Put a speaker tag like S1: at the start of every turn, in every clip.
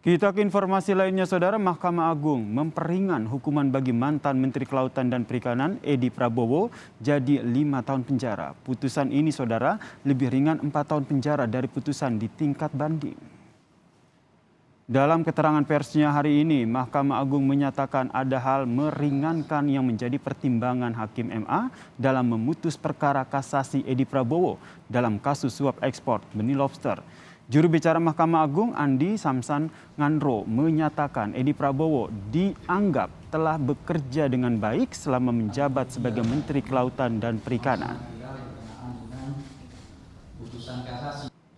S1: Kita ke informasi lainnya, Saudara. Mahkamah Agung memperingan hukuman bagi mantan Menteri Kelautan dan Perikanan Edi Prabowo jadi 5 tahun penjara. Putusan ini, Saudara, lebih ringan 4 tahun penjara dari putusan di tingkat banding. Dalam keterangan persnya hari ini, Mahkamah Agung menyatakan ada hal meringankan yang menjadi pertimbangan Hakim MA dalam memutus perkara kasasi Edi Prabowo dalam kasus suap ekspor benih lobster. Juru bicara Mahkamah Agung Andi Samsan Ngandro menyatakan Edi Prabowo dianggap telah bekerja dengan baik selama menjabat sebagai Menteri Kelautan dan Perikanan.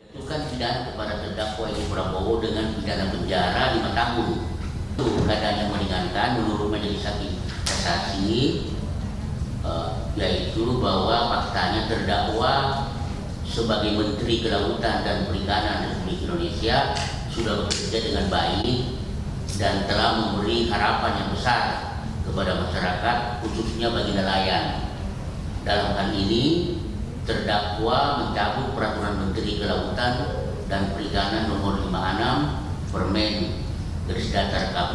S2: Jatuhkan pidana kepada terdakwa Edi Prabowo dengan pidana penjara 5 tahun. Itu keadaan yang meringankan menurut Majelis Hakim Kasasi, yaitu bahwa faktanya terdakwa sebagai Menteri Kelautan dan Perikanan Republik Indonesia sudah bekerja dengan baik dan telah memberi harapan yang besar kepada masyarakat, khususnya bagi nelayan. Dalam hal ini, terdakwa mencabut Peraturan Menteri Kelautan dan Perikanan Nomor 56 Permen /KP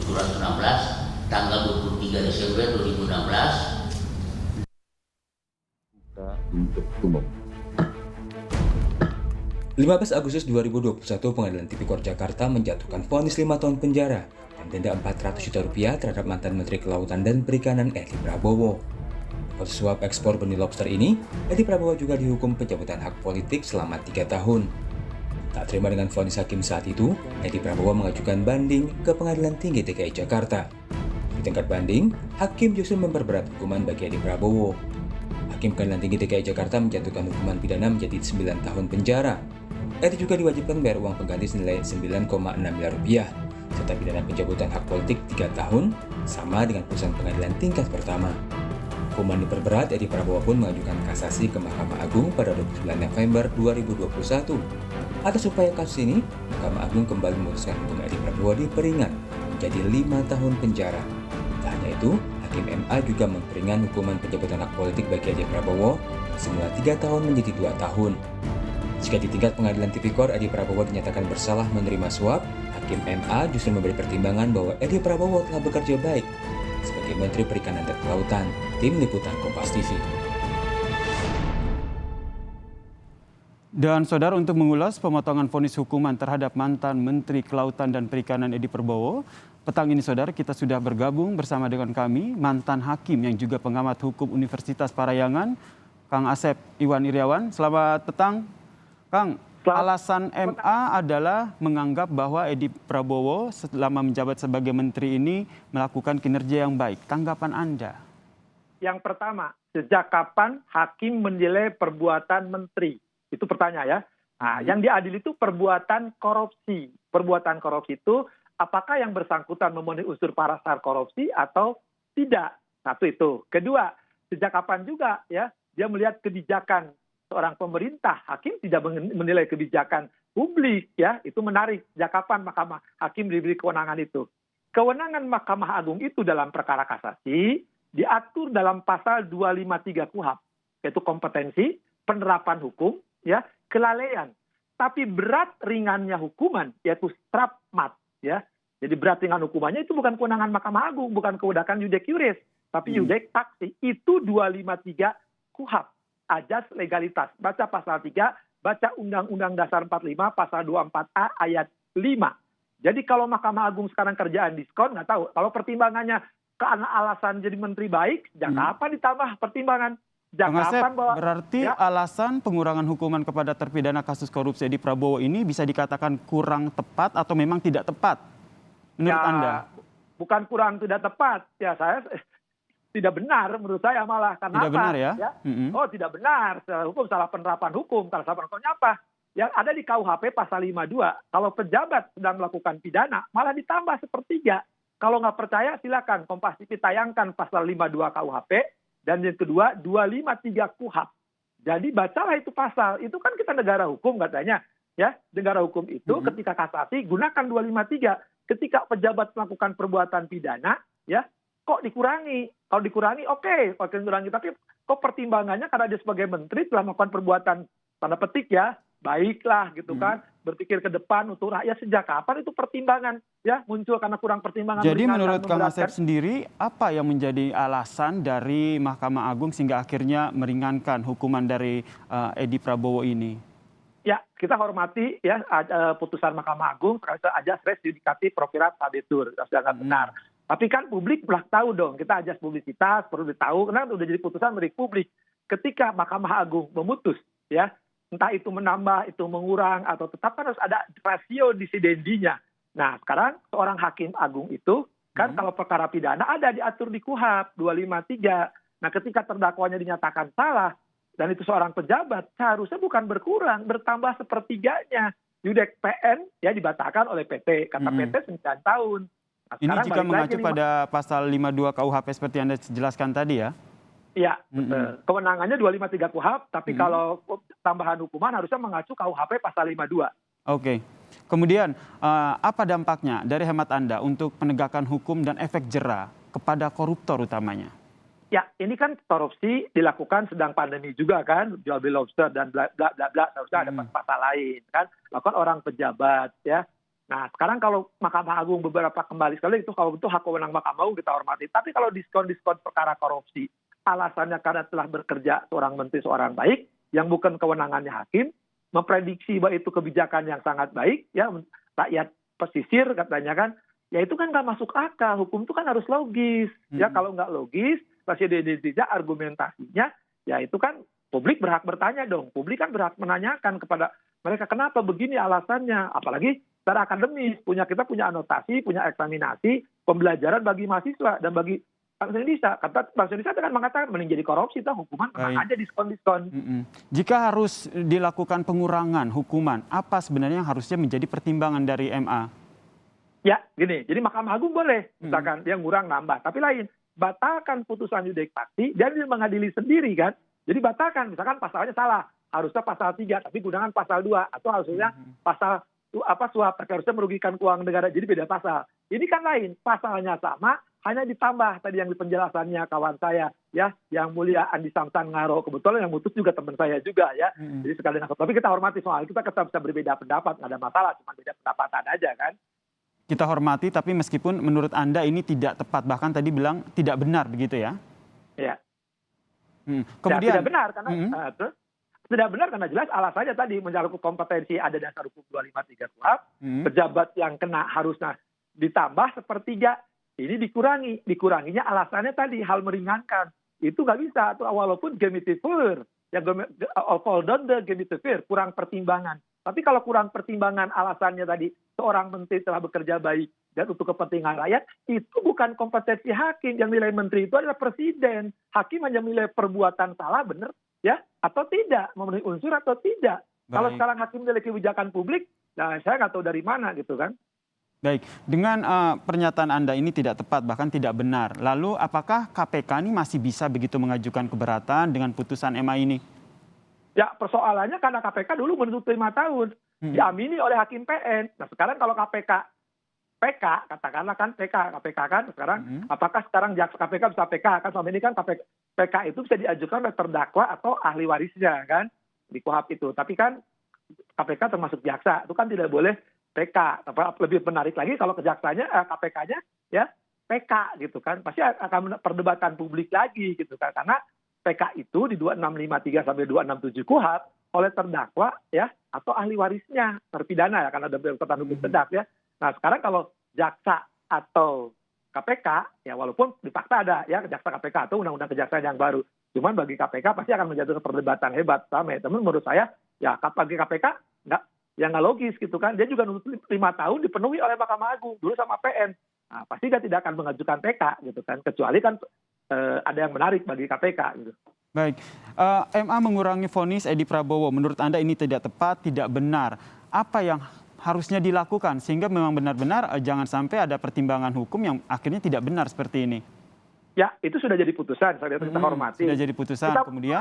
S2: Surat 16 tanggal 23 Desember 2016
S3: untuk umum. 15 Agustus 2021, Pengadilan Tipikor Jakarta menjatuhkan vonis 5 tahun penjara dan denda 400 juta rupiah terhadap mantan Menteri Kelautan dan Perikanan Edi Prabowo. Kasus suap ekspor benih lobster ini, Edi Prabowo juga dihukum pencabutan hak politik selama 3 tahun. Tak terima dengan vonis hakim saat itu, Edi Prabowo mengajukan banding ke Pengadilan Tinggi DKI Jakarta. Di tingkat banding, hakim justru memperberat hukuman bagi Edi Prabowo. Hakim Pengadilan Tinggi DKI Jakarta menjatuhkan hukuman pidana menjadi 9 tahun penjara. Edi juga diwajibkan bayar uang pengganti senilai 9,6 miliar rupiah, serta pidana pencabutan hak politik 3 tahun, sama dengan putusan pengadilan tingkat pertama. Hukuman diperberat, Edi Prabowo pun mengajukan kasasi ke Mahkamah Agung pada 29 November 2021. Atas upaya kasus ini, Mahkamah Agung kembali memutuskan hukuman Edi Prabowo diperingan menjadi 5 tahun penjara. Tak hanya itu, Hakim MA juga memperingan hukuman pencabutan hak politik bagi Edi Prabowo semula 3 tahun menjadi 2 tahun. Jika di tingkat Pengadilan Tipikor Edi Prabowo dinyatakan bersalah menerima suap, Hakim MA justru memberi pertimbangan bahwa Edi Prabowo telah bekerja baik sebagai Menteri Perikanan dan Kelautan. Tim Liputan Kompas TV.
S1: Dan Saudara, untuk mengulas pemotongan vonis hukuman terhadap mantan Menteri Kelautan dan Perikanan Edi Prabowo, petang ini Saudara kita sudah bergabung bersama dengan kami mantan hakim yang juga pengamat hukum Universitas Parayangan, Kang Asep Iwan Iriawan. Selamat petang, Kang. Alasan MA adalah menganggap bahwa Edi Prabowo selama menjabat sebagai menteri ini melakukan kinerja yang baik. Tanggapan Anda?
S4: Yang pertama, sejak kapan hakim menilai perbuatan menteri? Itu pertanyaan ya. Nah, yang diadili itu perbuatan korupsi. Perbuatan korupsi itu apakah yang bersangkutan memenuhi unsur pasal korupsi atau tidak? Satu itu. Kedua, sejak kapan juga ya dia melihat kebijakan seorang pemerintah, hakim tidak menilai kebijakan publik ya, itu menarik. Sejak kapan Mahkamah Hakim diberi kewenangan itu? Kewenangan Mahkamah Agung itu dalam perkara kasasi diatur dalam pasal 253 KUHP, yaitu kompetensi, penerapan hukum, ya, kelalaian. Tapi berat ringannya hukuman yaitu strafmat, ya. Jadi berat ringan hukumannya itu bukan kewenangan Mahkamah Agung, bukan kewenangan iudek iuris, tapi iudek taksi. Itu 253 KUHP. Ajas legalitas. Baca pasal 3, baca Undang-Undang Dasar 45, pasal 24A ayat 5. Jadi kalau Mahkamah Agung sekarang kerjaan diskon, nggak tahu. Kalau pertimbangannya karena alasan jadi menteri baik, sejak kapan ditambah pertimbangan? Sejak kapan bahwa
S1: berarti ya, alasan pengurangan hukuman kepada terpidana kasus korupsi Edi Prabowo ini bisa dikatakan kurang tepat atau memang tidak tepat menurut Anda?
S4: Bukan kurang tidak tepat. Ya saya tidak benar menurut saya malah. Karena
S1: tidak
S4: apa?
S1: Benar ya?
S4: Oh tidak benar. Salah hukum, salah penerapan hukum. Salah penerapannya apa? Yang ada di KUHP pasal 52. Kalau pejabat sedang melakukan pidana, malah ditambah sepertiga. Kalau nggak percaya silakan Kompas TV tayangkan pasal 52 KUHP. Dan yang kedua 253 KUHP. Jadi bacalah itu pasal. Itu kan kita negara hukum katanya. Ya, negara hukum itu ketika kasasi gunakan 253. Ketika pejabat melakukan perbuatan pidana, ya, kok dikurangi? Kalau dikurangi, oke, kalau dikurangi. Tapi kok pertimbangannya karena dia sebagai menteri telah melakukan perbuatan, tanda petik ya, baiklah gitu kan, berpikir ke depan untuk rakyat. Sejak kapan itu pertimbangan ya muncul karena kurang pertimbangan?
S1: Jadi
S4: meringankan,
S1: menurut Kang Asep
S4: memberatkan?
S1: sendiri, apa yang menjadi alasan dari Mahkamah Agung sehingga akhirnya meringankan hukuman dari Edi Prabowo ini?
S4: Ya, kita hormati ya putusan Mahkamah Agung terkait ajas res judikatif propirat habetur, sudah nggak benar. Tapi kan publik belum tahu dong, kita ajas publisitas perlu ditahu karena udah jadi putusan milik publik. Ketika Mahkamah Agung memutus ya, entah itu menambah, itu mengurang atau tetap kan harus ada rasio disidendinya. Nah, sekarang seorang hakim agung itu kan kalau perkara pidana ada diatur di KUHP 253. Nah, ketika terdakwanya dinyatakan salah dan itu seorang pejabat, seharusnya bukan berkurang, bertambah sepertiganya. Yudek PN ya dibatalkan oleh PT, kata PT 9 tahun. Nah,
S1: Ini
S4: sekarang
S1: jika
S4: balik
S1: mengacu
S4: lagi
S1: pada pasal 52 KUHP seperti Anda jelaskan tadi ya?
S4: Iya, kewenangannya 253 KUHP, tapi kalau tambahan hukuman harusnya mengacu KUHP pasal 52.
S1: Oke. Kemudian apa dampaknya dari hemat Anda untuk penegakan hukum dan efek jera kepada koruptor utamanya?
S4: Ya, ini kan korupsi dilakukan sedang pandemi juga kan, jual beli lobster dan bla bla bla bla, harusnya ada pasal lain kan, lakukan orang pejabat ya. Nah, sekarang kalau Mahkamah Agung beberapa kembali sekali itu kalau itu hak wewenang Mahkamah Agung kita hormati. Tapi kalau diskon-diskon perkara korupsi, alasannya karena telah bekerja seorang menteri seorang baik yang bukan kewenangannya hakim, memprediksi bahwa itu kebijakan yang sangat baik ya, rakyat pesisir katanya kan, ya itu kan nggak masuk akal. Hukum itu kan harus logis ya, kalau nggak logis masih tidak argumentasinya ya itu kan publik berhak bertanya dong, publik kan berhak menanyakan kepada mereka kenapa begini alasannya, apalagi secara akademis kita punya anotasi, punya eksaminasi pembelajaran bagi mahasiswa dan bagi Bangsa Indonesia. Kata Bangsa Indonesia kan mengatakan mending jadi korupsi, toh hukuman tenang aja diskon-diskon.
S1: Jika harus dilakukan pengurangan hukuman, apa sebenarnya yang harusnya menjadi pertimbangan dari MA?
S4: Ya, gini. Jadi Mahkamah Agung boleh, misalkan yang kurang nambah. Tapi lain, batalkan putusan yudek fakti, dan dia mengadili sendiri kan. Jadi batalkan, misalkan pasalnya salah. Harusnya pasal 3, tapi gunakan pasal 2. Atau harusnya pasal suap, harusnya merugikan keuangan negara. Jadi beda pasal. Ini kan lain, pasalnya sama, hanya ditambah tadi yang di penjelasannya kawan saya ya, yang mulia Andi Samsan Ngaro, kebetulan yang mutus juga teman saya juga ya. Jadi sekali dengan tapi kita hormati soal kita bisa berbeda pendapat, nggak ada masalah, cuma beda pendapatan aja kan.
S1: Kita hormati, tapi meskipun menurut Anda ini tidak tepat, bahkan tadi bilang tidak benar begitu ya?
S4: Iya.
S1: Kemudian
S4: Ya, tidak benar karena tidak benar karena jelas alasannya tadi menyangkut kompetensi ada dasar hukum 253 KUHP, pejabat yang kena harusnya ditambah sepertiga. Ini dikuranginya alasannya tadi hal meringankan. Itu nggak bisa, atau walaupun gemitifer, ya fall down the gemitifer, kurang pertimbangan. Tapi kalau kurang pertimbangan alasannya tadi seorang menteri telah bekerja baik dan untuk kepentingan rakyat, itu bukan kompetensi hakim. Yang nilai menteri itu adalah presiden. Hakim hanya menilai perbuatan salah benar ya atau tidak, memenuhi unsur atau tidak. Kalau sekarang hakim menilai kebijakan publik, nah saya nggak tahu dari mana gitu kan.
S1: Baik, dengan pernyataan Anda ini tidak tepat, bahkan tidak benar. Lalu apakah KPK ini masih bisa begitu mengajukan keberatan dengan putusan MA ini?
S4: Ya persoalannya karena KPK dulu menuntut 5 tahun, diamini oleh hakim PN. Nah sekarang kalau PK, katakanlah kan KPK kan sekarang, apakah sekarang jaksa KPK bisa PK? Kan selama ini kan PK itu bisa diajukan oleh terdakwa atau ahli warisnya kan, di KUHP itu. Tapi kan KPK termasuk jaksa, itu kan tidak boleh PK. Lebih menarik lagi kalau kejaksanya KPK-nya ya PK gitu kan, pasti akan perdebatan publik lagi gitu kan, karena PK itu di 2653 sampai 267 KUHP oleh terdakwa ya atau ahli warisnya terpidana ya, karena ada perbuatan hukum sedap ya. Nah sekarang kalau jaksa atau KPK ya, walaupun di fakta ada ya jaksa KPK atau undang-undang kejaksaan yang baru, cuman bagi KPK pasti akan menjatuhkan perdebatan hebat sama ya. Teman menurut saya ya bagi KPK nggak logis gitu kan. Dia juga nuntut 5 tahun dipenuhi oleh Mahkamah Agung dulu sama PN. Nah, pasti dia tidak akan mengajukan PK gitu kan, kecuali kan ada yang menarik bagi KPK gitu.
S1: Baik, MA mengurangi vonis Edi Prabowo. Menurut Anda ini tidak tepat, tidak benar. Apa yang harusnya dilakukan sehingga memang benar-benar jangan sampai ada pertimbangan hukum yang akhirnya tidak benar seperti ini?
S4: Ya, itu sudah jadi putusan, kita hormati.
S1: Sudah jadi putusan, kemudian?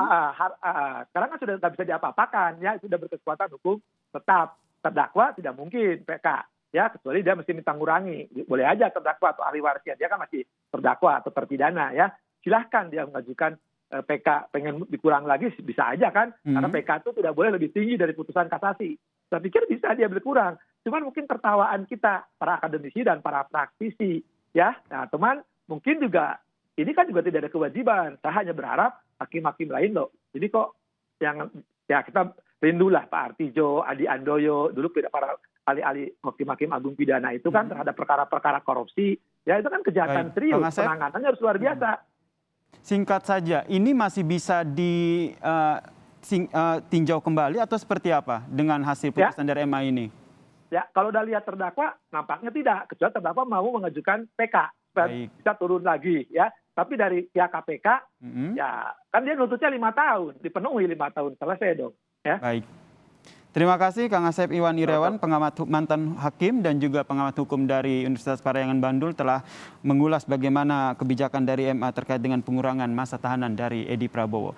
S4: Sekarang kan sudah tidak bisa diapa-apakan, ya sudah berkekuatan hukum tetap. Terdakwa tidak mungkin PK, ya kecuali dia mesti minta ngurangi. Boleh aja terdakwa atau ahli warisnya, dia kan masih terdakwa atau terpidana, ya. Silahkan dia mengajukan PK pengen dikurang lagi bisa aja kan, karena PK itu tidak boleh lebih tinggi dari putusan kasasi. Saya pikir bisa dia berkurang. Cuman mungkin tertawaan kita para akademisi dan para praktisi ya. Nah, teman mungkin juga ini kan juga tidak ada kewajiban. Saya hanya berharap hakim-hakim lain loh. Jadi kok yang ya kita rindulah Pak Artijo, Adi Andoyo, dulu para ahli-ahli hakim-hakim agung pidana itu kan terhadap perkara-perkara korupsi. Ya itu kan kejahatan serius, penanganannya harus luar biasa.
S1: Singkat saja, ini masih bisa ditinjau kembali atau seperti apa dengan hasil putusan dari MA ini?
S4: Ya, kalau udah lihat terdakwa, nampaknya tidak. Kecuali terdakwa mau mengajukan PK, supaya bisa turun lagi. Ya, tapi dari pihak KPK, ya kan dia nuntutnya 5 tahun, dipenuhi 5 tahun, selesai dong. Ya.
S1: Baik. Terima kasih Kang Asep Iwan Irawan, pengamat mantan hakim dan juga pengamat hukum dari Universitas Parayangan Bandul telah mengulas bagaimana kebijakan dari MA terkait dengan pengurangan masa tahanan dari Edi Prabowo.